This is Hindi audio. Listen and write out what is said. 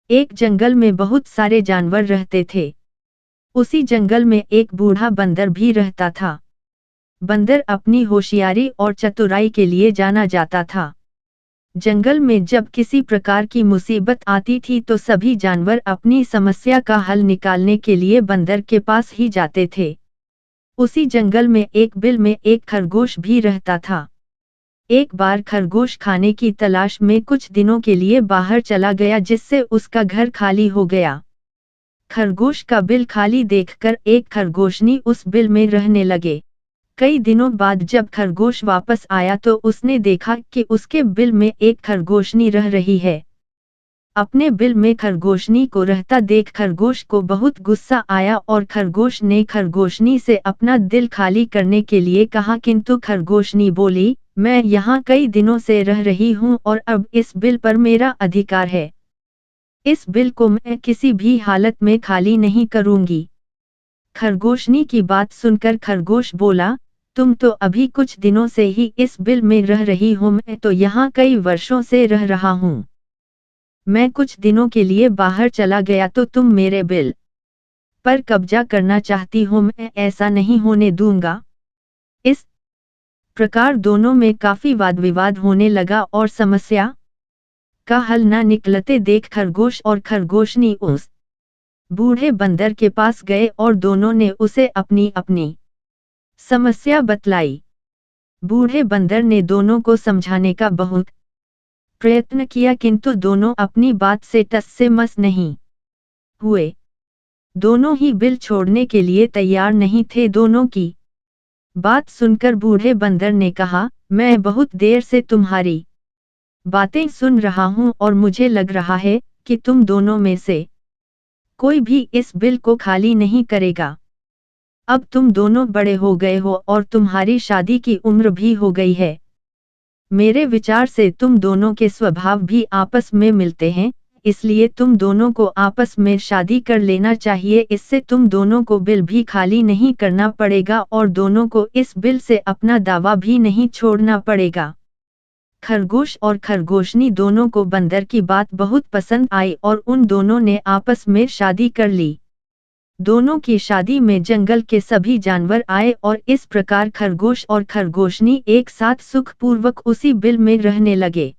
एक जंगल में बहुत सारे जानवर रहते थे। उसी जंगल में एक बूढ़ा बंदर भी रहता था। बंदर अपनी होशियारी और चतुराई के लिए जाना जाता था। जंगल में जब किसी प्रकार की मुसीबत आती थी तो सभी जानवर अपनी समस्या का हल निकालने के लिए बंदर के पास ही जाते थे। उसी जंगल में एक बिल में एक खरगोश भी रहता था। एक बार खरगोश खाने की तलाश में कुछ दिनों के लिए बाहर चला गया, जिससे उसका घर खाली हो गया। खरगोश का बिल खाली देखकर एक खरगोशनी उस बिल में रहने लगे। कई दिनों बाद जब खरगोश वापस आया तो उसने देखा कि उसके बिल में एक खरगोशनी रह रही है। अपने बिल में खरगोशनी को रहता देख खरगोश को बहुत गुस्सा आया और खरगोश ने खरगोशनी से अपना दिल खाली करने के लिए कहा, किंतु खरगोशनी बोली, मैं यहाँ कई दिनों से रह रही हूँ और अब इस बिल पर मेरा अधिकार है। इस बिल को मैं किसी भी हालत में खाली नहीं करूँगी। खरगोशनी की बात सुनकर खरगोश बोला, तुम तो अभी कुछ दिनों से ही इस बिल में रह रही हो, मैं तो यहाँ कई वर्षों से रह रहा हूँ। मैं कुछ दिनों के लिए बाहर चला गया तो तुम मेरे बिल पर कब्जा करना चाहती हो, मैं ऐसा नहीं होने दूंगा। इस प्रकार दोनों में काफी वाद विवाद होने लगा और समस्या का हल न निकलते देख खरगोश और खरगोशनी उस बूढ़े बंदर के पास गए और दोनों ने उसे अपनी अपनी समस्या बतलाई। बूढ़े बंदर ने दोनों को समझाने का बहुत प्रयत्न किया, किंतु दोनों अपनी बात से टस से मस नहीं हुए। दोनों ही बिल छोड़ने के लिए तैयार नहीं थे। दोनों की बात सुनकर बूढ़े बंदर ने कहा, मैं बहुत देर से तुम्हारी बातें सुन रहा हूँ और मुझे लग रहा है कि तुम दोनों में से कोई भी इस बिल को खाली नहीं करेगा। अब तुम दोनों बड़े हो गए हो और तुम्हारी शादी की उम्र भी हो गई है। मेरे विचार से तुम दोनों के स्वभाव भी आपस में मिलते हैं, इसलिए तुम दोनों को आपस में शादी कर लेना चाहिए। इससे तुम दोनों को बिल भी खाली नहीं करना पड़ेगा और दोनों को इस बिल से अपना दावा भी नहीं छोड़ना पड़ेगा। खरगोश और खरगोशनी दोनों को बंदर की बात बहुत पसंद आई और उन दोनों ने आपस में शादी कर ली। दोनों की शादी में जंगल के सभी जानवर आए और इस प्रकार खरगोश और खरगोशनी एक साथ सुखपूर्वक उसी बिल में रहने लगे।